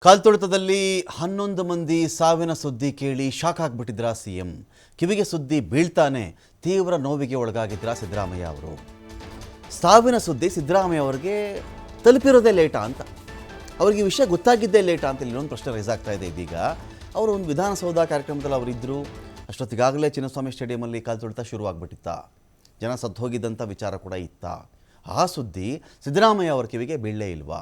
ಕಾಲ್ತೊಳೆತದಲ್ಲಿ 11 ಮಂದಿ ಸಾವಿನ ಸುದ್ದಿ ಕೇಳಿ ಶಾಕ್ ಆಗಿಬಿಟ್ಟಿದ್ರ ಸಿಎಂ. ಕಿವಿಗೆ ಸುದ್ದಿ ಬೀಳ್ತಾನೆ ತೀವ್ರ ನೋವಿಗೆ ಒಳಗಾಗಿದ್ರ ಸಿದ್ದರಾಮಯ್ಯ ಅವರು. ಸಾವಿನ ಸುದ್ದಿ ಸಿದ್ದರಾಮಯ್ಯ ಅವರಿಗೆ ತಲುಪಿರೋದೇ ಲೇಟಾ ಅಂತ, ಅವರಿಗೆ ವಿಷಯ ಗೊತ್ತಾಗಿದ್ದೇ ಲೇಟಾ ಅಂತ ಇನ್ನೊಂದು ಪ್ರಶ್ನೆ ರೈಸ್ ಆಗ್ತಾ ಇದೆ. ಇದೀಗ ಅವರು ಒಂದು ವಿಧಾನಸೌಧ ಕಾರ್ಯಕ್ರಮದಲ್ಲಿ ಅವರಿದ್ದರು. ಅಷ್ಟೊತ್ತಿಗಾಗಲೇ ಚಿನ್ನಸ್ವಾಮಿ ಸ್ಟೇಡಿಯಮಲ್ಲಿ ಕಾಲ್ತೊಳೆತ ಶುರುವಾಗ್ಬಿಟ್ಟಿತ್ತ. ಜನ ಸತ್ತು ಹೋಗಿದ್ದಂಥ ವಿಚಾರ ಕೂಡ ಇತ್ತ. ಆ ಸುದ್ದಿ ಸಿದ್ದರಾಮಯ್ಯ ಅವರ ಕಿವಿಗೆ ಬೀಳಲೇ ಇಲ್ವಾ?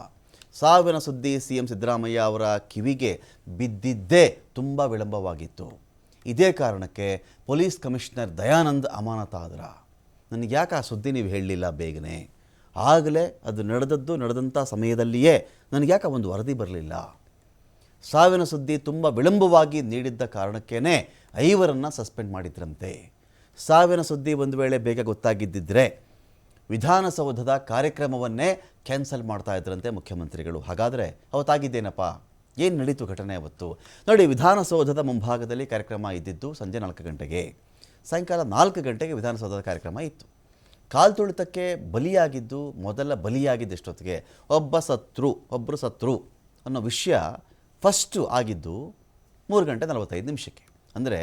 ಸಾವಿನ ಸುದ್ದಿ ಸಿಎಂ ಸಿದ್ದರಾಮಯ್ಯ ಅವರ ಕಿವಿಗೆ ಬಿದ್ದಿದ್ದೇ ತುಂಬ ವಿಳಂಬವಾಗಿತ್ತು. ಇದೇ ಕಾರಣಕ್ಕೆ ಪೊಲೀಸ್ ಕಮಿಷನರ್ ದಯಾನಂದ್ ಅಮಾನತಾದ್ರ. ನನಗೆ ಯಾಕೆ ಆ ಸುದ್ದಿ ನೀವು ಹೇಳಲಿಲ್ಲ ಬೇಗನೆ? ಆಗಲೇ ಅದು ನಡೆದಂಥ ಸಮಯದಲ್ಲಿಯೇ ನನಗೆ ಯಾಕೆ ಒಂದು ವರದಿ ಬರಲಿಲ್ಲ? ಸಾವಿನ ಸುದ್ದಿ ತುಂಬ ವಿಳಂಬವಾಗಿ ನೀಡಿದ್ದ ಕಾರಣಕ್ಕೇ 5 ಸಸ್ಪೆಂಡ್ ಮಾಡಿದ್ರಂತೆ. ಸಾವಿನ ಸುದ್ದಿ ಒಂದು ವೇಳೆ ಬೇಗ ಗೊತ್ತಾಗಿದ್ದಿದ್ರೆ ವಿಧಾನಸೌಧದ ಕಾರ್ಯಕ್ರಮವನ್ನೇ ಕ್ಯಾನ್ಸಲ್ ಮಾಡ್ತಾ ಇದ್ರಂತೆ ಮುಖ್ಯಮಂತ್ರಿಗಳು. ಹಾಗಾದರೆ ಅವತ್ತಾಗಿದ್ದೇನಪ್ಪ? ಏನು ನಡೀತು ಘಟನೆ ಅವತ್ತು? ನೋಡಿ, ವಿಧಾನಸೌಧದ ಮುಂಭಾಗದಲ್ಲಿ ಕಾರ್ಯಕ್ರಮ ಇದ್ದಿದ್ದು ಸಂಜೆ 4 ಗಂಟೆಗೆ. ಸಾಯಂಕಾಲ 4 ಗಂಟೆಗೆ ವಿಧಾನಸೌಧದ ಕಾರ್ಯಕ್ರಮ ಇತ್ತು. ಕಾಲ್ತೊಳೆತಕ್ಕೆ ಬಲಿಯಾಗಿದ್ದು, ಮೊದಲ ಬಲಿಯಾಗಿದ್ದು ಎಷ್ಟೊತ್ತಿಗೆ? ಒಬ್ಬರು ಸತ್ರು ಅನ್ನೋ ವಿಷಯ ಫಸ್ಟು ಆಗಿದ್ದು 3 ಗಂಟೆ 45 ನಿಮಿಷಕ್ಕೆ. ಅಂದರೆ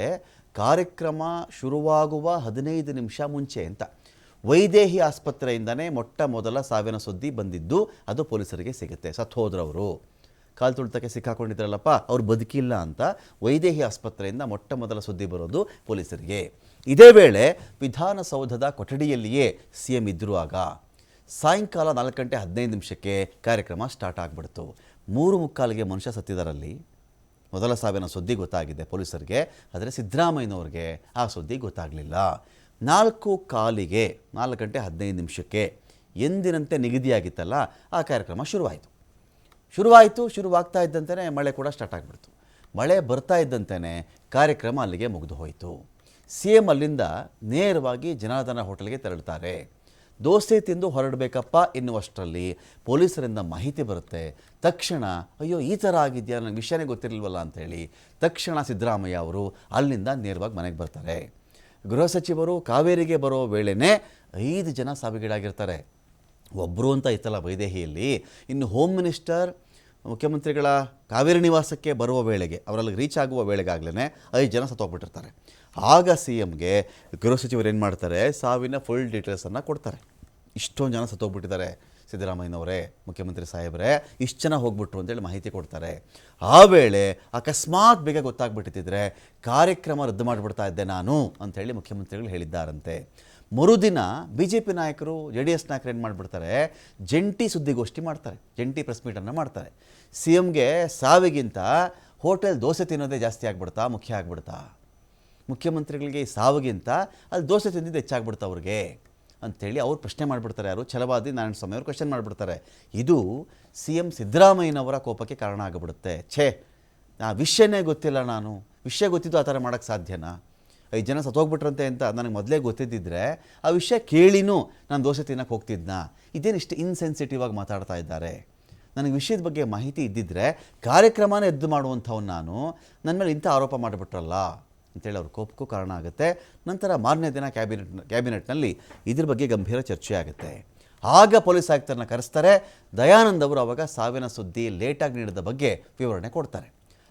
ಕಾರ್ಯಕ್ರಮ ಶುರುವಾಗುವ 15 ನಿಮಿಷ ಮುಂಚೆ ಅಂತ. ವೈದೇಹಿ ಆಸ್ಪತ್ರೆಯಿಂದನೇ ಮೊಟ್ಟ ಮೊದಲ ಸಾವಿನ ಸುದ್ದಿ ಬಂದಿದ್ದು. ಅದು ಪೊಲೀಸರಿಗೆ ಸಿಗುತ್ತೆ. ಸತ್ತು ಹೋದ್ರವರು, ಕಾಲ್ತೊಳೆತಕ್ಕೆ ಸಿಕ್ಕಾಕೊಂಡಿದ್ರಲ್ಲಪ್ಪ, ಅವ್ರು ಬದುಕಿಲ್ಲ ಅಂತ ವೈದೇಹಿ ಆಸ್ಪತ್ರೆಯಿಂದ ಮೊಟ್ಟ ಮೊದಲ ಸುದ್ದಿ ಬರೋದು ಪೊಲೀಸರಿಗೆ. ಇದೇ ವೇಳೆ ವಿಧಾನಸೌಧದ ಕೊಠಡಿಯಲ್ಲಿಯೇ ಸಿಎಂ ಇದ್ದರು. ಆಗ ಸಾಯಂಕಾಲ 4 ಗಂಟೆ 15 ನಿಮಿಷಕ್ಕೆ ಕಾರ್ಯಕ್ರಮ ಸ್ಟಾರ್ಟ್ ಆಗಿಬಿಡ್ತು. 3:45ಗೆ ಮನುಷ್ಯ ಸತ್ತಿದಾರಲ್ಲಿ. ಮೊದಲ ಸಾವಿನ ಸುದ್ದಿ ಗೊತ್ತಾಗಿದೆ ಪೊಲೀಸರಿಗೆ, ಆದರೆ ಸಿದ್ದರಾಮಯ್ಯನವ್ರಿಗೆ ಆ ಸುದ್ದಿ ಗೊತ್ತಾಗಲಿಲ್ಲ. 4:15ಗೆ 4 ಗಂಟೆ 15 ನಿಮಿಷಕ್ಕೆ ಎಂದಿನಂತೆ ನಿಗದಿಯಾಗಿತ್ತಲ್ಲ, ಆ ಕಾರ್ಯಕ್ರಮ ಶುರುವಾಗ್ತಾ ಇದ್ದಂತೆಯೇ ಮಳೆ ಕೂಡ ಸ್ಟಾರ್ಟ್ ಆಗಿಬಿಡ್ತು. ಮಳೆ ಬರ್ತಾ ಇದ್ದಂತೆಯೇ ಕಾರ್ಯಕ್ರಮ ಅಲ್ಲಿಗೆ ಮುಗಿದು ಹೋಯಿತು. ಸಿಎಂ ಅಲ್ಲಿಂದ ನೇರವಾಗಿ ಜನಾರ್ದನ ಹೋಟೆಲ್ಗೆ ತೆರಳುತ್ತಾರೆ. ದೋಸೆ ತಿಂದು ಹೊರಡಬೇಕಪ್ಪ ಎನ್ನುವಷ್ಟರಲ್ಲಿ ಪೊಲೀಸರಿಂದ ಮಾಹಿತಿ ಬರುತ್ತೆ. ತಕ್ಷಣ ಅಯ್ಯೋ, ಈ ಥರ ಆಗಿದೆಯಾ, ನನಗೆ ವಿಷಯನೇ ಗೊತ್ತಿರಲಿಲ್ವಲ್ಲ ಅಂಥೇಳಿ ತಕ್ಷಣ ಸಿದ್ದರಾಮಯ್ಯ ಅವರು ಅಲ್ಲಿಂದ ನೇರವಾಗಿ ಮನೆಗೆ ಬರ್ತಾರೆ. ಗೃಹ ಸಚಿವರು ಕಾವೇರಿಗೆ ಬರೋ ವೇಳೆನೇ 5 ಜನ ಸಾವಿಗೀಡಾಗಿರ್ತಾರೆ. ಒಬ್ಬರು ಅಂತ ಇತ್ತಲ್ಲ ವೈದೇಹಿಯಲ್ಲಿ. ಇನ್ನು ಹೋಮ್ ಮಿನಿಸ್ಟರ್ ಮುಖ್ಯಮಂತ್ರಿಗಳ ಕಾವೇರಿ ನಿವಾಸಕ್ಕೆ ಬರುವ ವೇಳೆಗೆ, ಅವರಲ್ಲಿ ರೀಚ್ ಆಗುವ ವೇಳೆಗಾಗಲೇ 5 ಜನ ಸತ್ತೋಗ್ಬಿಟ್ಟಿರ್ತಾರೆ. ಆಗ ಸಿ ಎಮ್ಗೆ ಗೃಹ ಸಚಿವರು ಏನು ಮಾಡ್ತಾರೆ, ಸಾವಿನ ಫುಲ್ ಡೀಟೇಲ್ಸನ್ನು ಕೊಡ್ತಾರೆ. ಇಷ್ಟೊಂದು ಜನ ಸತ್ತೋಗ್ಬಿಟ್ಟಿದ್ದಾರೆ ಸಿದ್ದರಾಮಯ್ಯನವರೇ, ಮುಖ್ಯಮಂತ್ರಿ ಸಾಹೇಬರೇ, ಇಷ್ಟು ಜನ ಹೋಗ್ಬಿಟ್ರು ಅಂತೇಳಿ ಮಾಹಿತಿ ಕೊಡ್ತಾರೆ. ಆ ವೇಳೆ ಅಕಸ್ಮಾತ್ ಬೇಗ ಗೊತ್ತಾಗ್ಬಿಟ್ಟಿದ್ರೆ ಕಾರ್ಯಕ್ರಮ ರದ್ದು ಮಾಡಿಬಿಡ್ತಾ ಇದ್ದೆ ನಾನು ಅಂಥೇಳಿ ಮುಖ್ಯಮಂತ್ರಿಗಳು ಹೇಳಿದ್ದಾರಂತೆ. ಮರುದಿನ BJP ನಾಯಕರು, JDS ನಾಯಕರು ಏನು ಮಾಡಿಬಿಡ್ತಾರೆ, ಜಂಟಿ ಸುದ್ದಿಗೋಷ್ಠಿ ಮಾಡ್ತಾರೆ, ಜಂಟಿ ಪ್ರೆಸ್ ಮೀಟನ್ನು ಮಾಡ್ತಾರೆ. ಸಿ ಎಮ್ಗೆ ಸಾವಿಗಿಂತ ಹೋಟೆಲ್ ದೋಸೆ ತಿನ್ನೋದೇ ಜಾಸ್ತಿ ಆಗ್ಬಿಡ್ತಾ, ಮುಖ್ಯ ಆಗ್ಬಿಡ್ತಾ? ಮುಖ್ಯಮಂತ್ರಿಗಳಿಗೆ ಈ ಸಾವಿಗಿಂತ ಅಲ್ಲಿ ದೋಸೆ ತಿಂದಿದ್ದು ಹೆಚ್ಚಾಗ್ಬಿಡ್ತಾ ಅವ್ರಿಗೆ ಅಂಥೇಳಿ ಅವ್ರು ಪ್ರಶ್ನೆ ಮಾಡಿಬಿಡ್ತಾರೆ. ಯಾರು? ಛಲವಾದಿ ನಾರಾಯಣಸ್ವಾಮಿ ಅವರು ಕ್ವಶನ್ ಮಾಡಿಬಿಡ್ತಾರೆ. ಇದು CM ಸಿದ್ದರಾಮಯ್ಯನವರ ಕೋಪಕ್ಕೆ ಕಾರಣ ಆಗಿಬಿಡುತ್ತೆ. ಆ ವಿಷಯನೇ ಗೊತ್ತಿಲ್ಲ, ನಾನು ವಿಷಯ ಗೊತ್ತಿದ್ದು ಆ ಥರ ಮಾಡೋಕ್ಕೆ ಸಾಧ್ಯನಾ? 5 ಜನ ಸತ್ತೋಗ್ಬಿಟ್ರಂತೆ ಅಂತ ನನಗೆ ಮೊದಲೇ ಗೊತ್ತಿದ್ದಿದ್ರೆ ಆ ವಿಷಯ ಕೇಳಿನೂ ನಾನು ದೋಸೆ ತಿನ್ನಕ್ಕೆ ಹೋಗ್ತಿದ್ನಾ? ಇದೇನಿಷ್ಟು ಇನ್ಸೆನ್ಸಿಟಿವ್ ಆಗಿ ಮಾತಾಡ್ತಾ ಇದ್ದಾರೆ. ನನಗೆ ವಿಷಯದ ಬಗ್ಗೆ ಮಾಹಿತಿ ಇದ್ದಿದ್ದರೆ ಕಾರ್ಯಕ್ರಮನೇ ಎದ್ದು ಮಾಡುವಂಥವ್ನು ನಾನು, ನನ್ನ ಮೇಲೆ ಇಂಥ ಆರೋಪ ಮಾಡಿಬಿಟ್ರಲ್ಲ ಅಂತೇಳಿ ಅವ್ರ ಕೋಪಕ್ಕೂ ಕಾರಣ ಆಗುತ್ತೆ. ನಂತರ ಮಾರನೇ ದಿನ ಕ್ಯಾಬಿನೆಟ್ನಲ್ಲಿ ಇದ್ರ ಬಗ್ಗೆ ಗಂಭೀರ ಚರ್ಚೆ ಆಗುತ್ತೆ. ಆಗ ಪೊಲೀಸ್ ಆಯುಕ್ತರನ್ನ ಕರೆಸ್ತಾರೆ. ದಯಾನಂದ್ ಅವರು ಆವಾಗ ಸಾವಿನ ಸುದ್ದಿ ಲೇಟಾಗಿ ನೀಡಿದ ಬಗ್ಗೆ ವಿವರಣೆ ಕೊಡ್ತಾರೆ.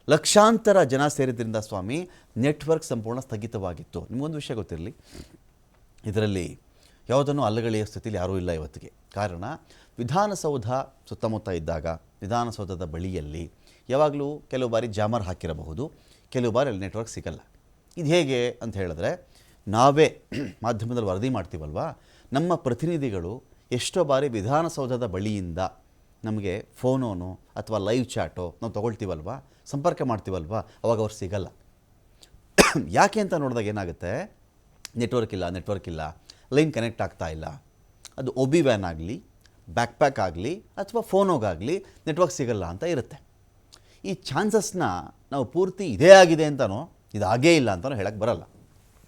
ಲಕ್ಷಾಂತರ ಜನ ಸೇರಿದ್ರಿಂದ ಸ್ವಾಮಿ, ನೆಟ್ವರ್ಕ್ ಸಂಪೂರ್ಣ ಸ್ಥಗಿತವಾಗಿತ್ತು. ನಿಮಗೊಂದು ವಿಷಯ ಗೊತ್ತಿರಲಿ, ಇದರಲ್ಲಿ ಯಾವುದನ್ನು ಅಲ್ಲಗಳೆಯ ಸ್ಥಿತಿಯಲ್ಲಿ ಯಾರೂ ಇಲ್ಲ ಇವತ್ತಿಗೆ. ಕಾರಣ, ವಿಧಾನಸೌಧ ಸುತ್ತಮುತ್ತ ಇದ್ದಾಗ ವಿಧಾನಸೌಧದ ಬಳಿಯಲ್ಲಿ ಯಾವಾಗಲೂ ಕೆಲವು ಬಾರಿ ಜಾಮರ್ ಹಾಕಿರಬಹುದು, ಕೆಲವು ಬಾರಿ ಅಲ್ಲಿ ನೆಟ್ವರ್ಕ್ ಸಿಗಲ್ಲ. ಇದು ಹೇಗೆ ಅಂತ ಹೇಳಿದ್ರೆ, ನಾವೇ ಮಾಧ್ಯಮದಲ್ಲಿ ವರದಿ ಮಾಡ್ತೀವಲ್ವಾ, ನಮ್ಮ ಪ್ರತಿನಿಧಿಗಳು ಎಷ್ಟೋ ಬಾರಿ ವಿಧಾನಸೌಧದ ಬಳಿಯಿಂದ ನಮಗೆ ಫೋನೋನು ಅಥವಾ ಲೈವ್ ಚಾಟೋ ನಾವು ತೊಗೊಳ್ತೀವಲ್ವ, ಸಂಪರ್ಕ ಮಾಡ್ತೀವಲ್ವ, ಅವಾಗ ಅವ್ರು ಸಿಗಲ್ಲ. ಯಾಕೆ ಅಂತ ನೋಡಿದಾಗ ಏನಾಗುತ್ತೆ, ನೆಟ್ವರ್ಕ್ ಇಲ್ಲ, ಲೈನ್ ಕನೆಕ್ಟ್ ಆಗ್ತಾ ಇಲ್ಲ. ಅದು ಒಬಿ ವ್ಯಾನ್ ಆಗಲಿ, ಬ್ಯಾಕ್ ಪ್ಯಾಕ್ ಆಗಲಿ, ಅಥವಾ ಫೋನೋಗಾಗಲಿ ನೆಟ್ವರ್ಕ್ ಸಿಗಲ್ಲ ಅಂತ ಇರುತ್ತೆ. ಈ ಚಾನ್ಸಸ್ನ ನಾವು ಪೂರ್ತಿ ಇದೇ ಆಗಿದೆ ಅಂತನೋ, ಇದು ಆಗೇ ಇಲ್ಲ ಅಂತಲೂ ಹೇಳಕ್ಕೆ ಬರಲ್ಲ.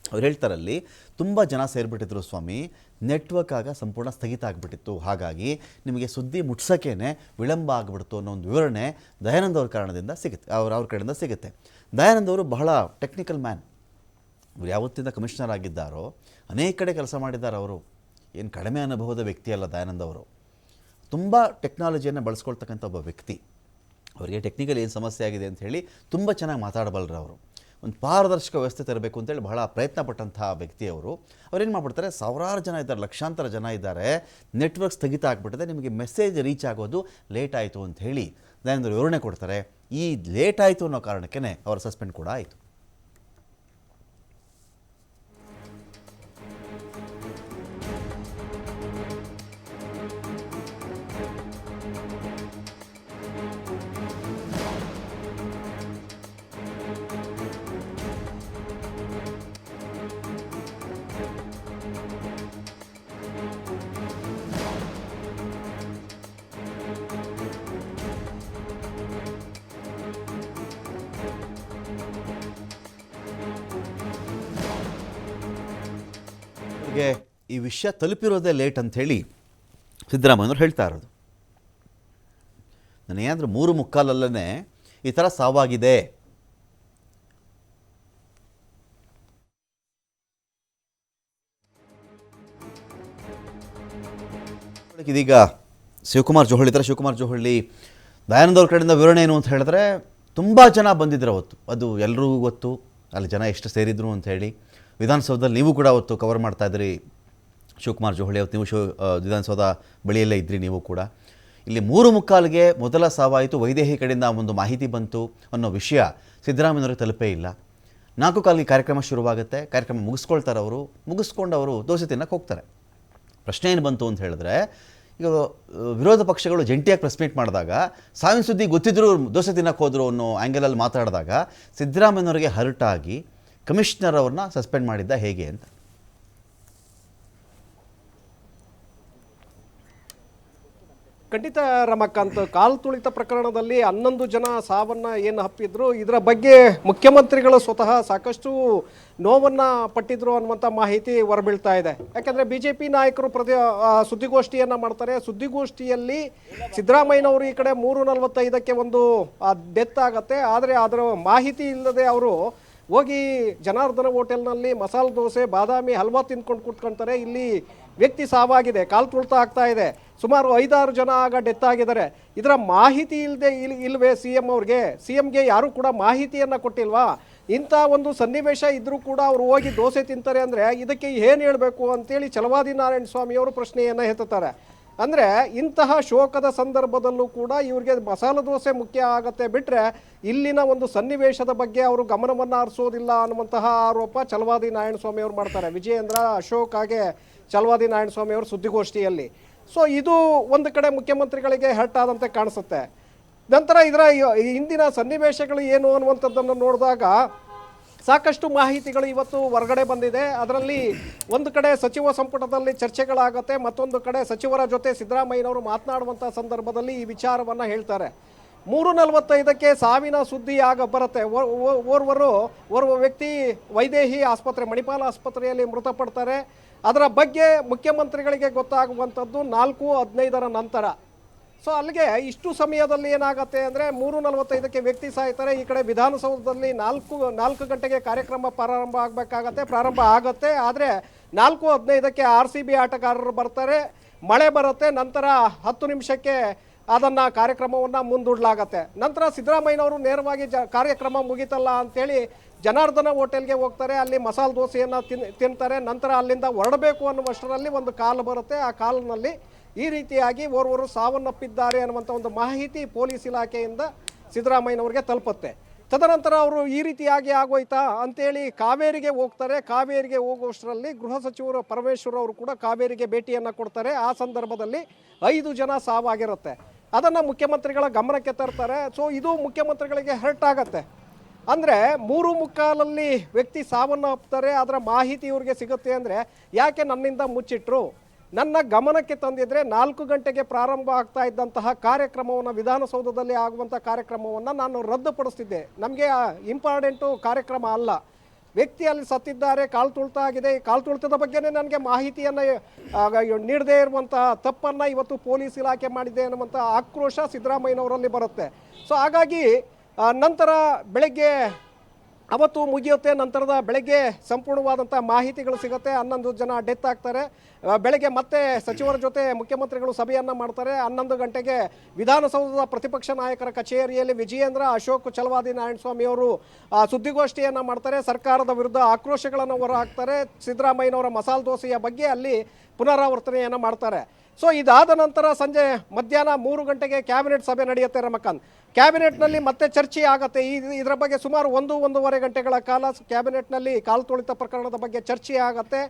ಅವ್ರು ಹೇಳ್ತಾರಲ್ಲಿ, ತುಂಬ ಜನ ಸೇರಿಬಿಟ್ಟಿದ್ರು ಸ್ವಾಮಿ, ನೆಟ್ವರ್ಕ್ ಆಗ ಸಂಪೂರ್ಣ ಸ್ಥಗಿತ ಆಗಿಬಿಟ್ಟಿತ್ತು, ಹಾಗಾಗಿ ನಿಮಗೆ ಸುದ್ದಿ ಮುಟ್ಸೋಕ್ಕೇ ವಿಳಂಬ ಆಗಿಬಿಡ್ತು ಅನ್ನೋ ಒಂದು ವಿವರಣೆ ದಯಾನಂದ್ ಅವ್ರ ಕಾರಣದಿಂದ ಸಿಗುತ್ತೆ, ಅವ್ರ ಕಡೆಯಿಂದ ಸಿಗುತ್ತೆ. ದಯಾನಂದ್ ಅವರು ಬಹಳ ಟೆಕ್ನಿಕಲ್ ಮ್ಯಾನ್. ಇವ್ರು ಯಾವತ್ತಿಂದ ಕಮಿಷನರ್ ಆಗಿದ್ದಾರೋ ಅನೇಕ ಕಡೆ ಕೆಲಸ ಮಾಡಿದ್ದಾರೆ. ಅವರು ಏನು ಕಡಿಮೆ ಅನುಭವದ ವ್ಯಕ್ತಿ ಅಲ್ಲ ದಯಾನಂದ್ ಅವರು. ತುಂಬ ಟೆಕ್ನಾಲಜಿಯನ್ನು ಬಳಸ್ಕೊಳ್ತಕ್ಕಂಥ ಒಬ್ಬ ವ್ಯಕ್ತಿ. ಅವರಿಗೆ ಟೆಕ್ನಿಕಲ್ ಏನು ಸಮಸ್ಯೆ ಆಗಿದೆ ಅಂತ ಹೇಳಿ ತುಂಬ ಚೆನ್ನಾಗಿ ಮಾತಾಡಬಲ್ಲರು ಅವರು. ಒಂದು ಪಾರದರ್ಶಕ ವ್ಯವಸ್ಥೆ ತರಬೇಕು ಅಂತೇಳಿ ಬಹಳ ಪ್ರಯತ್ನ ಪಟ್ಟಂಥ ವ್ಯಕ್ತಿಯವರು. ಅವ್ರೇನು ಮಾಡ್ಬಿಡ್ತಾರೆ, ಸಾವಿರಾರು ಜನ ಇದ್ದಾರೆ, ಲಕ್ಷಾಂತರ ಜನ ಇದ್ದಾರೆ, ನೆಟ್ವರ್ಕ್ ಸ್ಥಗಿತ ಆಗಿಬಿಟ್ಟಿದೆ, ನಿಮಗೆ ಮೆಸೇಜ್ ರೀಚ್ ಆಗೋದು ಲೇಟ್ ಆಯಿತು ಅಂತ ಹೇಳಿ ದಯಾನಂದರು ವಿವರಣೆ ಕೊಡ್ತಾರೆ. ಈ ಲೇಟ್ ಆಯಿತು ಅನ್ನೋ ಕಾರಣಕ್ಕೇ ಅವರ ಸಸ್ಪೆಂಡ್ ಕೂಡ ಆಯಿತು. ಈ ವಿಷಯ ತಲುಪಿರೋದೇ ಲೇಟ್ ಅಂಥೇಳಿ ಸಿದ್ದರಾಮಯ್ಯನವ್ರು ಹೇಳ್ತಾ ಇರೋದು. ನನಗೇನಂದ್ರೆ 3:45 ಈ ಥರ ಸಾವಾಗಿದೆ. ಇದೀಗ ಶಿವಕುಮಾರ್ ಜೋಹಳ್ಳಿ ಇದ್ದಾರೆ. ಶಿವಕುಮಾರ್ ಜೋಹಳ್ಳಿ, ದಯಾನಂದವ್ರ ಕಡೆಯಿಂದ ವಿವರಣೆ ಏನು ಅಂತ ಹೇಳಿದ್ರೆ, ತುಂಬ ಜನ ಬಂದಿದ್ರು ಅವತ್ತು, ಅದು ಎಲ್ರಿಗೂ ಗೊತ್ತು, ಅಲ್ಲಿ ಜನ ಎಷ್ಟು ಸೇರಿದ್ರು ಅಂತ ಹೇಳಿ. ವಿಧಾನಸೌಧದಲ್ಲಿ ನೀವು ಕೂಡ ಅವತ್ತು ಕವರ್ ಮಾಡ್ತಾಯಿದ್ರಿ ಶಿವಕುಮಾರ್ ಜೋಹಳ್ಳಿ, ಅವತ್ತು ನೀವು ವಿಧಾನಸೌಧ ಬಳಿಯಲ್ಲೇ ಇದ್ರಿ ನೀವು ಕೂಡ. ಇಲ್ಲಿ 3:45ಗೆ ಮೊದಲ ಸಾವಾಯಿತು, ವೈದೇಹಿ ಕಡೆಯಿಂದ ಒಂದು ಮಾಹಿತಿ ಬಂತು ಅನ್ನೋ ವಿಷಯ ಸಿದ್ದರಾಮಯ್ಯವ್ರಿಗೆ ತಲುಪೇ ಇಲ್ಲ. 4:15 ಕಾರ್ಯಕ್ರಮ ಶುರುವಾಗುತ್ತೆ. ಕಾರ್ಯಕ್ರಮ ಮುಗಿಸ್ಕೊಳ್ತಾರೆ ಅವರು. ಮುಗಿಸ್ಕೊಂಡು ಅವರು ದೋಸೆ ತಿನ್ನಕ್ಕೆ ಹೋಗ್ತಾರೆ. ಪ್ರಶ್ನೆ ಏನು ಬಂತು ಅಂತ ಹೇಳಿದ್ರೆ, ಈಗ ವಿರೋಧ ಪಕ್ಷಗಳು ಜಂಟಿಯಾಗಿ ಪ್ರೆಸ್ ಮೀಟ್ ಮಾಡಿದಾಗ ಸಾವಿನ ಸುದ್ದಿ ಗೊತ್ತಿದ್ರು ದೋಸೆ ತಿನ್ನಕ್ಕೆ ಹೋದ್ರು ಅನ್ನೋ ಆ್ಯಂಗಲಲ್ಲಿ ಮಾತಾಡಿದಾಗ ಸಿದ್ದರಾಮಯ್ಯವ್ರಿಗೆ ಹರ್ಟಾಗಿ ಕಮಿಷನರ್ ಅವ್ರನ್ನ ಸಸ್ಪೆಂಡ್ ಮಾಡಿದ್ದ ಹೇಗೆ ಅಂತ. ಖಂಡಿತ ರಮಕಾಂತ್, ಕಾಲು ತುಳಿತ ಪ್ರಕರಣದಲ್ಲಿ 11 ಜನ ಸಾವನ್ನ ಏನು ಅಪ್ಪಿದ್ರು, ಇದರ ಬಗ್ಗೆ ಮುಖ್ಯಮಂತ್ರಿಗಳು ಸ್ವತಃ ಸಾಕಷ್ಟು ನೋವನ್ನ ಪಟ್ಟಿದ್ರು ಅನ್ನುವಂಥ ಮಾಹಿತಿ ಹೊರಬೀಳ್ತಾ ಇದೆ. ಯಾಕಂದ್ರೆ ಬಿಜೆಪಿ ನಾಯಕರು ಸುದ್ದಿಗೋಷ್ಠಿಯನ್ನ ಮಾಡ್ತಾರೆ. ಸುದ್ದಿಗೋಷ್ಠಿಯಲ್ಲಿ ಸಿದ್ದರಾಮಯ್ಯನವರು ಈ ಕಡೆ 3:45ಕ್ಕೆ ಒಂದು ಡೆತ್ ಆಗತ್ತೆ. ಆದರೆ ಅದರ ಮಾಹಿತಿ ಇಲ್ಲದೆ ಅವರು ಹೋಗಿ ಜನಾರ್ದನ ಹೋಟೆಲ್ನಲ್ಲಿ ಮಸಾಲೆ ದೋಸೆ, ಬಾದಾಮಿ ಹಲ್ವಾ ತಿಂದ್ಕೊಂಡು ಕೂತ್ಕೊಳ್ತಾರೆ. ಇಲ್ಲಿ ವ್ಯಕ್ತಿ ಸಾವಾಗಿದೆ, ಕಾಲು ತುಳಿತ ಆಗ್ತಾ ಇದೆ, ಸುಮಾರು 5-6 ಜನ ಆಗ ಡೆತ್ ಆಗಿದ್ದಾರೆ. ಇದರ ಮಾಹಿತಿ ಇಲ್ವೇ ಸಿಎಂಗೆ ಯಾರು ಕೂಡ ಮಾಹಿತಿಯನ್ನು ಕೊಟ್ಟಿಲ್ವಾ? ಇಂಥ ಒಂದು ಸನ್ನಿವೇಶ ಇದ್ರೂ ಕೂಡ ಅವರು ಹೋಗಿ ದೋಸೆ ತಿಂತಾರೆ ಅಂದರೆ ಇದಕ್ಕೆ ಏನು ಹೇಳಬೇಕು ಅಂತೇಳಿ ಛಲವಾದಿ ನಾರಾಯಣ ಸ್ವಾಮಿ ಅವರು ಪ್ರಶ್ನೆಯನ್ನು ಎತ್ತುತ್ತಾರೆ. ಅಂದರೆ ಇಂತಹ ಶೋಕದ ಸಂದರ್ಭದಲ್ಲೂ ಕೂಡ ಇವರಿಗೆ ಮಸಾಲೆ ದೋಸೆ ಮುಖ್ಯ ಆಗತ್ತೆ ಬಿಟ್ಟರೆ ಇಲ್ಲಿನ ಒಂದು ಸನ್ನಿವೇಶದ ಬಗ್ಗೆ ಅವರು ಗಮನವನ್ನು ಹರಿಸೋದಿಲ್ಲ ಅನ್ನುವಂತಹ ಆರೋಪ ಛಲವಾದಿ ನಾರಾಯಣ ಸ್ವಾಮಿ ಅವರು ಮಾಡ್ತಾರೆ. ವಿಜಯೇಂದ್ರ, ಅಶೋಕ್ ಹಾಗೆ ಛಲವಾದಿ ನಾರಾಯಣ ಸ್ವಾಮಿ ಅವರು ಸುದ್ದಿಗೋಷ್ಠಿಯಲ್ಲಿ. ಸೊ ಇದು ಒಂದು ಕಡೆ ಮುಖ್ಯಮಂತ್ರಿಗಳಿಗೆ ಹರ್ಟ್ ಆದಂತೆ ಕಾಣಿಸುತ್ತೆ. ನಂತರ ಇದರ ಹಿಂದಿನ ಸನ್ನಿವೇಶಗಳು ಏನು ಅನ್ನುವಂಥದ್ದನ್ನು ನೋಡಿದಾಗ ಸಾಕಷ್ಟು ಮಾಹಿತಿಗಳು ಇವತ್ತು ಹೊರಗಡೆ ಬಂದಿದೆ. ಅದರಲ್ಲಿ ಒಂದು ಕಡೆ ಸಚಿವ ಸಂಪುಟದಲ್ಲಿ ಚರ್ಚೆಗಳಾಗುತ್ತೆ, ಮತ್ತೊಂದು ಕಡೆ ಸಚಿವರ ಜೊತೆ ಸಿದ್ದರಾಮಯ್ಯನವರು ಮಾತನಾಡುವಂಥ ಸಂದರ್ಭದಲ್ಲಿ ಈ ವಿಚಾರವನ್ನು ಹೇಳ್ತಾರೆ. 3:45ಕ್ಕೆ ಸಾವಿನ ಸುದ್ದಿ ಬರುತ್ತೆ. ಓರ್ವ ವ್ಯಕ್ತಿ ವೈದೇಹಿ ಆಸ್ಪತ್ರೆ, ಮಣಿಪಾಲ ಆಸ್ಪತ್ರೆಯಲ್ಲಿ ಮೃತಪಡ್ತಾರೆ. ಅದರ ಬಗ್ಗೆ ಮುಖ್ಯಮಂತ್ರಿಗಳಿಗೆ ಗೊತ್ತಾಗುವಂಥದ್ದು 4:15 ನಂತರ. ಸೊ ಅಲ್ಲಿಗೆ ಇಷ್ಟು ಸಮಯದಲ್ಲಿ ಏನಾಗುತ್ತೆ ಅಂದರೆ 3:45ಕ್ಕೆ ವ್ಯಕ್ತಿ ಸಾಯ್ತಾರೆ. ಈ ಕಡೆ ವಿಧಾನಸೌಧದಲ್ಲಿ 4 ಗಂಟೆಗೆ ಕಾರ್ಯಕ್ರಮ ಪ್ರಾರಂಭ ಆಗುತ್ತೆ. ಆದರೆ 4:15ಕ್ಕೆ RCB ಆಟಗಾರರು ಬರ್ತಾರೆ, ಮಳೆ ಬರುತ್ತೆ. ನಂತರ 10 ನಿಮಿಷಕ್ಕೆ ಅದನ್ನು ಕಾರ್ಯಕ್ರಮವನ್ನು ಮುಂದೂಡಲಾಗತ್ತೆ. ನಂತರ ಸಿದ್ದರಾಮಯ್ಯನವರು ನೇರವಾಗಿ ಕಾರ್ಯಕ್ರಮ ಮುಗಿತಲ್ಲ ಅಂಥೇಳಿ ಜನಾರ್ದನ ಹೋಟೆಲ್ಗೆ ಹೋಗ್ತಾರೆ. ಅಲ್ಲಿ ಮಸಾಲೆ ದೋಸೆಯನ್ನು ತಿಂತಾರೆ. ನಂತರ ಅಲ್ಲಿಂದ ಹೊರಡಬೇಕು ಅನ್ನುವಷ್ಟರಲ್ಲಿ ಒಂದು ಕಾಲ್ ಬರುತ್ತೆ. ಆ ಕಾಲ್ನಲ್ಲಿ ಈ ರೀತಿಯಾಗಿ ಓರ್ವರು ಸಾವನ್ನಪ್ಪಿದ್ದಾರೆ ಅನ್ನುವಂಥ ಒಂದು ಮಾಹಿತಿ ಪೊಲೀಸ್ ಇಲಾಖೆಯಿಂದ ಸಿದ್ದರಾಮಯ್ಯನವ್ರಿಗೆ ತಲುಪುತ್ತೆ. ತದನಂತರ ಅವರು ಈ ರೀತಿಯಾಗಿ ಆಗೋಯ್ತಾ ಅಂತೇಳಿ ಕಾವೇರಿಗೆ ಹೋಗ್ತಾರೆ. ಕಾವೇರಿಗೆ ಹೋಗುವಷ್ಟರಲ್ಲಿ ಗೃಹ ಸಚಿವರು ಪರಮೇಶ್ವರ್ ಅವರು ಕೂಡ ಕಾವೇರಿಗೆ ಭೇಟಿಯನ್ನು ಕೊಡ್ತಾರೆ. ಆ ಸಂದರ್ಭದಲ್ಲಿ 5 ಜನ ಸಾವಾಗಿರುತ್ತೆ. ಅದನ್ನು ಮುಖ್ಯಮಂತ್ರಿಗಳ ಗಮನಕ್ಕೆ ತರ್ತಾರೆ. ಸೊ ಇದು ಮುಖ್ಯಮಂತ್ರಿಗಳಿಗೆ ಹರ್ಟ್ ಆಗತ್ತೆ. ಅಂದರೆ 3:45 ವ್ಯಕ್ತಿ ಸಾವನ್ನು ಅಪ್ತಾರೆ, ಅದರ ಮಾಹಿತಿ ಇವ್ರಿಗೆ ಸಿಗುತ್ತೆ. ಅಂದರೆ ಯಾಕೆ ನನ್ನಿಂದ ಮುಚ್ಚಿಟ್ರು? ನನ್ನ ಗಮನಕ್ಕೆ ತಂದಿದ್ರೆ 4 ಗಂಟೆಗೆ ಪ್ರಾರಂಭ ಆಗ್ತಾ ಇದ್ದಂತಹ ಕಾರ್ಯಕ್ರಮವನ್ನು, ವಿಧಾನಸೌಧದಲ್ಲಿ ಆಗುವಂಥ ಕಾರ್ಯಕ್ರಮವನ್ನು ನಾನು ರದ್ದುಪಡಿಸ್ತಿದ್ದೆ. ನಮಗೆ ಇಂಪಾರ್ಟೆಂಟು ಕಾರ್ಯಕ್ರಮ ಅಲ್ಲ. ವ್ಯಕ್ತಿ ಅಲ್ಲಿ ಸತ್ತಿದ್ದಾರೆ, ಕಾಲು ತುಳಿತ ಆಗಿದೆ. ಈ ಕಾಲು ತುಳಿತದ ಬಗ್ಗೆನೇ ನನಗೆ ಮಾಹಿತಿಯನ್ನು ನೀಡದೇ ಇರುವಂತಹ ತಪ್ಪನ್ನು ಇವತ್ತು ಪೊಲೀಸ್ ಇಲಾಖೆ ಮಾಡಿದೆ ಅನ್ನುವಂಥ ಆಕ್ರೋಶ ಸಿದ್ದರಾಮಯ್ಯನವರಲ್ಲಿ ಬರುತ್ತೆ. ಸೊ ಹಾಗಾಗಿ ನಂತರ ಬೆಳಗ್ಗೆ ಅವತ್ತು ಮುಗಿಯುತ್ತೆ. ನಂತರದ ಬೆಳಗ್ಗೆ ಸಂಪೂರ್ಣವಾದಂಥ ಮಾಹಿತಿಗಳು ಸಿಗುತ್ತೆ. 11 ಜನ ಡೆತ್ ಆಗ್ತಾರೆ. ಬೆಳಗ್ಗೆ ಮತ್ತೆ ಸಚಿವರ ಜೊತೆ ಮುಖ್ಯಮಂತ್ರಿಗಳು ಸಭೆಯನ್ನು ಮಾಡ್ತಾರೆ. 11 ಗಂಟೆಗೆ ವಿಧಾನಸೌಧದ ಪ್ರತಿಪಕ್ಷ ನಾಯಕರ ಕಚೇರಿಯಲ್ಲಿ ವಿಜಯೇಂದ್ರ, ಅಶೋಕ್, ಛಲವಾದಿ ನಾರಾಯಣಸ್ವಾಮಿ ಅವರು ಸುದ್ದಿಗೋಷ್ಠಿಯನ್ನು ಮಾಡ್ತಾರೆ. ಸರ್ಕಾರದ ವಿರುದ್ಧ ಆಕ್ರೋಶಗಳನ್ನು ಹೊರಹಾಕ್ತಾರೆ. ಸಿದ್ದರಾಮಯ್ಯನವರ ಮಸಾಲೆ ದೋಸೆಯ ಬಗ್ಗೆ ಅಲ್ಲಿ ಪುನರಾವರ್ತನೆಯನ್ನು ಮಾಡ್ತಾರೆ. ಸೊ ಇದಾದ ನಂತರ ಸಂಜೆ ಮಧ್ಯಾಹ್ನ 3 ಗಂಟೆಗೆ ಕ್ಯಾಬಿನೆಟ್ ಸಭೆ ನಡೆಯುತ್ತೆ ರಮಕಾಂತ್. ಕ್ಯಾಬಿನೆಟ್ನಲ್ಲಿ ಮತ್ತೆ ಚರ್ಚೆ ಆಗುತ್ತೆ. ಇದರ ಬಗ್ಗೆ ಸುಮಾರು 1-1.5 ಗಂಟೆಗಳ ಕಾಲ ಕ್ಯಾಬಿನೆಟ್ನಲ್ಲಿ ಕಾಲು ತುಳಿತ ಪ್ರಕರಣದ ಬಗ್ಗೆ ಚರ್ಚೆ ಆಗುತ್ತೆ.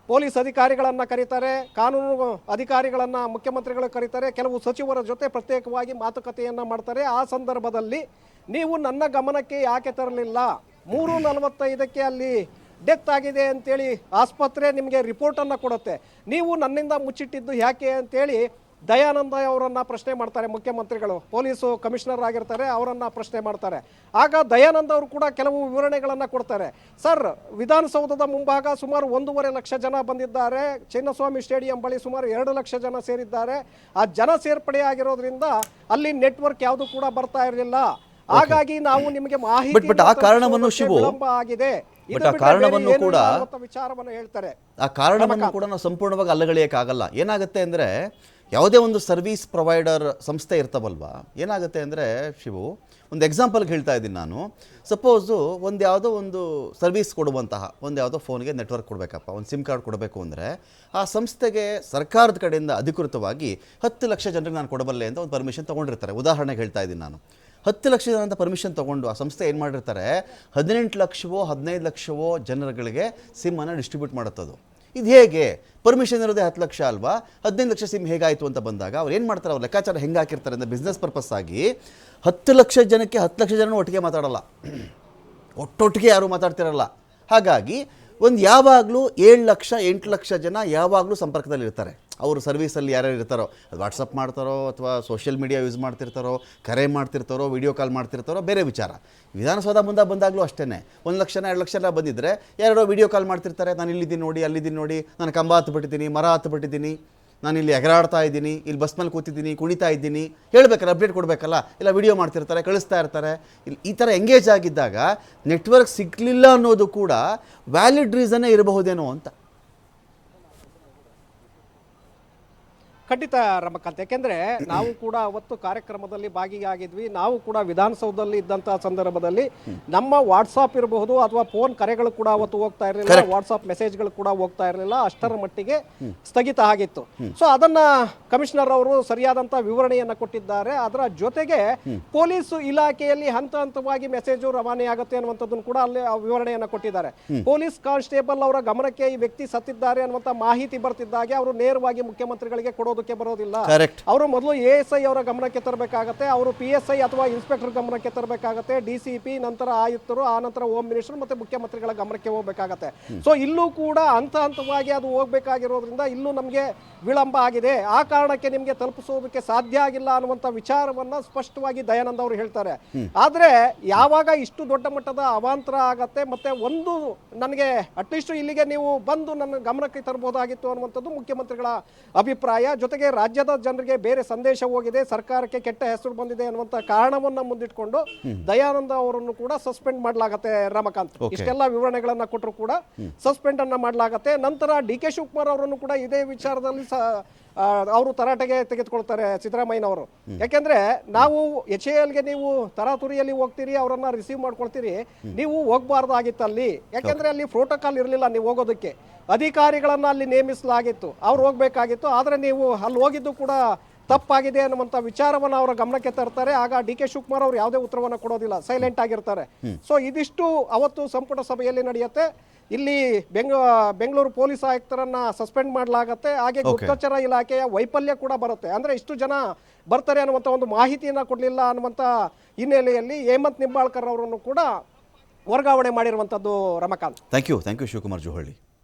ಪೊಲೀಸ್ ಅಧಿಕಾರಿಗಳನ್ನು ಕರೀತಾರೆ, ಕಾನೂನು ಅಧಿಕಾರಿಗಳನ್ನು ಮುಖ್ಯಮಂತ್ರಿಗಳು ಕರೀತಾರೆ, ಕೆಲವು ಸಚಿವರ ಜೊತೆ ಪ್ರತ್ಯೇಕವಾಗಿ ಮಾತುಕತೆಯನ್ನು ಮಾಡ್ತಾರೆ. ಆ ಸಂದರ್ಭದಲ್ಲಿ ನೀವು ನನ್ನ ಗಮನಕ್ಕೆ ಯಾಕೆ ತರಲಿಲ್ಲ, 3:45ಕ್ಕೆ ಅಲ್ಲಿ ಡೆತ್ ಆಗಿದೆ ಅಂತೇಳಿ ಆಸ್ಪತ್ರೆ ನಿಮಗೆ ರಿಪೋರ್ಟನ್ನು ಕೊಡುತ್ತೆ, ನೀವು ನನ್ನಿಂದ ಮುಚ್ಚಿಟ್ಟಿದ್ದು ಯಾಕೆ ಅಂತೇಳಿ ದಯಾನಂದ ಅವರನ್ನು ಪ್ರಶ್ನೆ ಮಾಡ್ತಾರೆ ಮುಖ್ಯಮಂತ್ರಿಗಳು. ಪೊಲೀಸು ಕಮಿಷನರ್ ಆಗಿರ್ತಾರೆ, ಅವರನ್ನು ಪ್ರಶ್ನೆ ಮಾಡ್ತಾರೆ. ಆಗ ದಯಾನಂದ ಅವರು ಕೂಡ ಕೆಲವು ವಿವರಣೆಗಳನ್ನು ಕೊಡ್ತಾರೆ. ಸರ್, ವಿಧಾನಸೌಧದ ಮುಂಭಾಗ ಸುಮಾರು 1.5 ಲಕ್ಷ ಜನ ಬಂದಿದ್ದಾರೆ. ಚಿನ್ನಸ್ವಾಮಿ ಸ್ಟೇಡಿಯಂ ಬಳಿ ಸುಮಾರು 2 ಲಕ್ಷ ಜನ ಸೇರಿದ್ದಾರೆ. ಆ ಜನ ಸೇರ್ಪಡೆ ಆಗಿರೋದ್ರಿಂದ ಅಲ್ಲಿ ನೆಟ್ವರ್ಕ್ ಯಾವುದು ಕೂಡ ಬರ್ತಾ ಇರಲಿಲ್ಲ. ಹಾಗಾಗಿ ನಾವು ನಿಮಗೆ ಮಾಹಿತಿ ಆ ಕಾರಣವನ್ನು ಶಿವು ವಿಳಂಬ ಆಗಿದೆ. ಆ ಕಾರಣವನ್ನು ಕೂಡ ವಿಚಾರವನ್ನು ಹೇಳ್ತಾರೆ. ಆ ಕಾರಣವನ್ನು ಕೂಡ ನಾವು ಸಂಪೂರ್ಣವಾಗಿ ಅಲ್ಲಗಳೆಯೋಕ್ಕಾಗಲ್ಲ. ಏನಾಗುತ್ತೆ ಅಂದರೆ ಯಾವುದೇ ಒಂದು ಸರ್ವಿಸ್ ಪ್ರೊವೈಡರ್ ಸಂಸ್ಥೆ ಇರ್ತಾವಲ್ವಾ, ಏನಾಗುತ್ತೆ ಅಂದರೆ ಶಿವು, ಒಂದು ಎಕ್ಸಾಂಪಲ್ಗೆ ಹೇಳ್ತಾ ಇದ್ದೀನಿ ನಾನು. ಸಪೋಸು ಯಾವುದೋ ಒಂದು ಸರ್ವಿಸ್ ಕೊಡುವಂತಹ ಯಾವುದೋ ಫೋನ್ಗೆ ನೆಟ್ವರ್ಕ್ ಕೊಡಬೇಕಪ್ಪ, ಒಂದು ಸಿಮ್ ಕಾರ್ಡ್ ಕೊಡಬೇಕು ಅಂದರೆ ಆ ಸಂಸ್ಥೆಗೆ ಸರ್ಕಾರದ ಕಡೆಯಿಂದ ಅಧಿಕೃತವಾಗಿ 10 ಲಕ್ಷ ಜನರಿಗೆ ನಾನು ಕೊಡಬಲ್ಲೆ ಅಂತ ಒಂದು ಪರ್ಮಿಷನ್ ತೊಗೊಂಡಿರ್ತಾರೆ. ಉದಾಹರಣೆಗೆ ಹೇಳ್ತಾ ಇದ್ದೀನಿ ನಾನು. 10 ಲಕ್ಷ ಜನ ಅಂತ ಪರ್ಮಿಷನ್ ತೊಗೊಂಡು ಆ ಸಂಸ್ಥೆ ಏನು ಮಾಡಿರ್ತಾರೆ, 18 ಲಕ್ಷವೋ 15 ಲಕ್ಷವೋ ಜನರುಗಳಿಗೆ ಸಿಮ್ಮನ್ನು ಡಿಸ್ಟ್ರಿಬ್ಯೂಟ್ ಮಾಡುತ್ತದು. ಇದು ಹೇಗೆ? ಪರ್ಮಿಷನ್ ಇರೋದೇ 10 ಲಕ್ಷ ಅಲ್ವಾ, 15 ಲಕ್ಷ ಸಿಮ್ ಹೇಗಾಯಿತು ಅಂತ ಬಂದಾಗ ಅವ್ರು ಏನು ಮಾಡ್ತಾರೆ, ಅವ್ರು ಲೆಕ್ಕಾಚಾರ ಹೆಂಗೆ ಹಾಕಿರ್ತಾರೆ ಅಂದರೆ ಬಿಸ್ನೆಸ್ ಪರ್ಪಸ್ ಆಗಿ 10 ಲಕ್ಷ ಜನಕ್ಕೆ 10 ಲಕ್ಷ ಜನ ಒಟ್ಟಿಗೆ ಮಾತಾಡಲ್ಲ, ಒಟ್ಟೊಟ್ಟಿಗೆ ಯಾರೂ ಮಾತಾಡ್ತಿರಲ್ಲ. ಹಾಗಾಗಿ ಯಾವಾಗಲೂ 7 ಲಕ್ಷ 8 ಲಕ್ಷ ಜನ ಯಾವಾಗಲೂ ಸಂಪರ್ಕದಲ್ಲಿ ಇರ್ತಾರೆ. ಅವರು ಸರ್ವೀಸಲ್ಲಿ ಯಾರ್ಯಾರು ಇರ್ತಾರೋ, ಅದು ವಾಟ್ಸಪ್ ಮಾಡ್ತಾರೋ ಅಥವಾ ಸೋಷಿಯಲ್ ಮೀಡಿಯಾ ಯೂಸ್ ಮಾಡ್ತಿರ್ತಾರೋ, ಕರೆ ಮಾಡ್ತಿರ್ತಾರೋ, ವಿಡಿಯೋ ಕಾಲ್ ಮಾಡ್ತಿರ್ತಾರೋ, ಬೇರೆ ವಿಚಾರ. ವಿಧಾನಸೌಧ ಮುಂದೆ ಬಂದಾಗಲೂ ಅಷ್ಟೇ 1 ಲಕ್ಷ 2 ಲಕ್ಷ ಎಲ್ಲ ಬಂದಿದ್ದರೆ ಯಾರೋ ವಿಡಿಯೋ ಕಾಲ್ ಮಾಡ್ತಿರ್ತಾರೆ. ನಾನು ಇಲ್ಲಿದ್ದೀನಿ ನೋಡಿ, ಅಲ್ಲಿದ್ದೀನಿ ನೋಡಿ, ನಾನು ಕಂಬ ಹತ್ತುಬಿಟ್ಟಿದ್ದೀನಿ, ಮರ ಹತ್ತುಬಿಟ್ಟಿದ್ದೀನಿ, ನಾನು ಇಲ್ಲಿ ಎಗರಾಡ್ತಾ ಇದ್ದೀನಿ, ಇಲ್ಲಿ ಬಸ್ ಮೇಲೆ ಕೂತಿದ್ದೀನಿ, ಕುಣಿತಾ ಇದ್ದೀನಿ, ಹೇಳಬೇಕಲ್ಲ, ಅಪ್ಡೇಟ್ ಕೊಡಬೇಕಲ್ಲ, ಇಲ್ಲ ವಿಡಿಯೋ ಮಾಡ್ತಿರ್ತಾರೆ, ಕಳಿಸ್ತಾ ಇರ್ತಾರೆ. ಈ ಥರ ಎಂಗೇಜ್ ಆಗಿದ್ದಾಗ ನೆಟ್ವರ್ಕ್ ಸಿಗಲಿಲ್ಲ ಅನ್ನೋದು ಕೂಡ ವ್ಯಾಲಿಡ್ ರೀಸನ್ನೇ ಇರಬಹುದೇನೋ ಅಂತ. ಖಂಡಿತ ರಮಕಾಂತ್, ಯಾಕೆಂದ್ರೆ ನಾವು ಕೂಡ ಅವತ್ತು ಕಾರ್ಯಕ್ರಮದಲ್ಲಿ ಭಾಗಿಯಾಗಿದ್ವಿ. ನಾವು ಕೂಡ ವಿಧಾನಸೌಧದಲ್ಲಿ ಇದ್ದಂತಹ ಸಂದರ್ಭದಲ್ಲಿ ನಮ್ಮ ವಾಟ್ಸಾಪ್ ಇರಬಹುದು ಅಥವಾ ಫೋನ್ ಕರೆಗಳು ಕೂಡ ಅವತ್ತು ಹೋಗ್ತಾ ಇರಲಿಲ್ಲ, ವಾಟ್ಸಾಪ್ ಮೆಸೇಜ್ಗಳು ಕೂಡ ಹೋಗ್ತಾ ಇರಲಿಲ್ಲ, ಅಷ್ಟರ ಮಟ್ಟಿಗೆ ಸ್ಥಗಿತ ಆಗಿತ್ತು. ಸೊ ಅದನ್ನ ಕಮಿಷನರ್ ಅವರು ಸರಿಯಾದಂತ ವಿವರಣೆಯನ್ನ ಕೊಟ್ಟಿದ್ದಾರೆ. ಅದರ ಜೊತೆಗೆ ಪೊಲೀಸ್ ಇಲಾಖೆಯಲ್ಲಿ ಹಂತ ಹಂತವಾಗಿ ಮೆಸೇಜು ರವಾನೆ ಆಗುತ್ತೆ ಅನ್ನುವಂಥದ್ದನ್ನು ಕೂಡ ಅಲ್ಲಿ ವಿವರಣೆಯನ್ನ ಕೊಟ್ಟಿದ್ದಾರೆ. ಪೊಲೀಸ್ ಕಾನ್ಸ್ಟೇಬಲ್ ಅವರ ಗಮನಕ್ಕೆ ಈ ವ್ಯಕ್ತಿ ಸತ್ತಿದ್ದಾರೆ ಅನ್ನುವಂತ ಮಾಹಿತಿ ಬರ್ತಿದ್ದಾಗೆ ಅವರು ನೇರವಾಗಿ ಮುಖ್ಯಮಂತ್ರಿಗಳಿಗೆ ಕೊಡೋದು ಬರೋದಿಲ್ಲ. ಅವರು ಮೊದಲು ASI ಅವರ ಗಮನಕ್ಕೆ ತರಬೇಕಾಗತ್ತೆ, ಅವರು PSI ಅಥವಾ ಇನ್ಸ್ಪೆಕ್ಟರ್ ಗಮನಕ್ಕೆ ತರಬೇಕಾಗತ್ತೆ, DCP, ನಂತರ ಆಯುಕ್ತರು, ಆ ನಂತರ ಹೋಮ್ ಮಿನಿಸ್ಟರ್ ಮತ್ತೆ ಮುಖ್ಯಮಂತ್ರಿಗಳ ಗಮನಕ್ಕೆ ಹೋಗಬೇಕಾಗತ್ತೆ. ಸೊ ಇಲ್ಲೂ ಕೂಡ ಹಂತ ಹಂತವಾಗಿ ಅದು ಹೋಗ್ಬೇಕಾಗಿರೋದ್ರಿಂದ ಇಲ್ಲೂ ನಮಗೆ ವಿಳಂಬ ಆಗಿದೆ, ಆ ಕಾರಣಕ್ಕೆ ನಿಮಗೆ ತಲುಪಿಸೋದಕ್ಕೆ ಸಾಧ್ಯ ಆಗಿಲ್ಲ ಅನ್ನುವಂಥ ವಿಚಾರವನ್ನ ಸ್ಪಷ್ಟವಾಗಿ ದಯಾನಂದ ಅವರು ಹೇಳ್ತಾರೆ. ಆದ್ರೆ ಯಾವಾಗ ಇಷ್ಟು ದೊಡ್ಡ ಮಟ್ಟದ ಅವಾಂತರ ಆಗತ್ತೆ, ಮತ್ತೆ ಒಂದು ನನಗೆ ಅಟ್ಲೀಸ್ಟ್ ಇಲ್ಲಿಗೆ ನೀವು ಬಂದು ನನ್ನ ಗಮನಕ್ಕೆ ತರಬಹುದಾಗಿತ್ತು ಅನ್ನುವಂಥದ್ದು ಮುಖ್ಯಮಂತ್ರಿಗಳ ಅಭಿಪ್ರಾಯ. ಜೊತೆಗೆ ರಾಜ್ಯದ ಜನರಿಗೆ ಬೇರೆ ಸಂದೇಶ ಹೋಗಿದೆ, ಸರ್ಕಾರಕ್ಕೆ ಕೆಟ್ಟ ಹೆಸರು ಬಂದಿದೆ ಅನ್ನುವಂತ ಕಾರಣವನ್ನ ಮುಂದಿಟ್ಕೊಂಡು ದಯಾನಂದ ಅವರನ್ನು ಕೂಡ ಸಸ್ಪೆಂಡ್ ಮಾಡಲಾಗತ್ತೆ ರಮಕಾಂತ್. ಇಷ್ಟೆಲ್ಲ ವಿವರಣೆಗಳನ್ನ ಕೊಟ್ಟರು ಕೂಡ ಸಸ್ಪೆಂಡ್ ಅನ್ನ ಮಾಡಲಾಗತ್ತೆ. ನಂತರ DK ಶಿವಕುಮಾರ್ ಅವರನ್ನು ಕೂಡ ಇದೇ ವಿಚಾರದಲ್ಲಿ ಅವರು ತರಾಟೆಗೆ ತೆಗೆದುಕೊಳ್ತಾರೆ ಸಿದ್ದರಾಮಯ್ಯನವರು. ಯಾಕೆಂದ್ರೆ ನಾವು HALಗೆ ನೀವು ತರಾತುರಿಯಲ್ಲಿ ಹೋಗ್ತೀರಿ, ಅವರನ್ನ ರಿಸೀವ್ ಮಾಡ್ಕೊಳ್ತೀರಿ, ನೀವು ಹೋಗ್ಬಾರ್ದಾಗಿತ್ತು ಅಲ್ಲಿ. ಯಾಕೆಂದ್ರೆ ಅಲ್ಲಿ ಪ್ರೋಟೋಕಾಲ್ ಇರಲಿಲ್ಲ, ನೀವು ಹೋಗೋದಕ್ಕೆ ಅಧಿಕಾರಿಗಳನ್ನ ಅಲ್ಲಿ ನೇಮಿಸಲಾಗಿತ್ತು, ಅವ್ರು ಹೋಗ್ಬೇಕಾಗಿತ್ತು. ಆದ್ರೆ ನೀವು ಅಲ್ಲಿ ಹೋಗಿದ್ದು ಕೂಡ ತಪ್ಪಾಗಿದೆ ಅನ್ನುವಂಥ ವಿಚಾರವನ್ನು ಅವರ ಗಮನಕ್ಕೆ ತರ್ತಾರೆ. ಆಗ DK ಶಿವಕುಮಾರ್ ಅವರು ಯಾವುದೇ ಉತ್ತರವನ್ನು ಕೊಡೋದಿಲ್ಲ, ಸೈಲೆಂಟ್ ಆಗಿರ್ತಾರೆ. ಸೊ ಇದಿಷ್ಟು ಅವತ್ತು ಸಂಪುಟ ಸಭೆಯಲ್ಲಿ ನಡೆಯುತ್ತೆ. ಇಲ್ಲಿ ಬೆಂಗಳೂರು ಪೊಲೀಸ್ ಆಯುಕ್ತರನ್ನ ಸಸ್ಪೆಂಡ್ ಮಾಡಲಾಗತ್ತೆ. ಹಾಗೆ ಗುಪ್ತಚರ ಇಲಾಖೆಯ ವೈಫಲ್ಯ ಕೂಡ ಬರುತ್ತೆ. ಅಂದ್ರೆ ಇಷ್ಟು ಜನ ಬರ್ತಾರೆ ಅನ್ನುವಂಥ ಒಂದು ಮಾಹಿತಿಯನ್ನ ಕೊಡಲಿಲ್ಲ ಅನ್ನುವಂಥ ಹಿನ್ನೆಲೆಯಲ್ಲಿ ಹೇಮಂತ್ ನಿಂಬಾಳ್ಕರ್ ಅವರನ್ನು ಕೂಡ ವರ್ಗಾವಣೆ ಮಾಡಿರುವಂಥದ್ದು ರಮಕಾಂತ್. Thank you Shivakumar Johalli.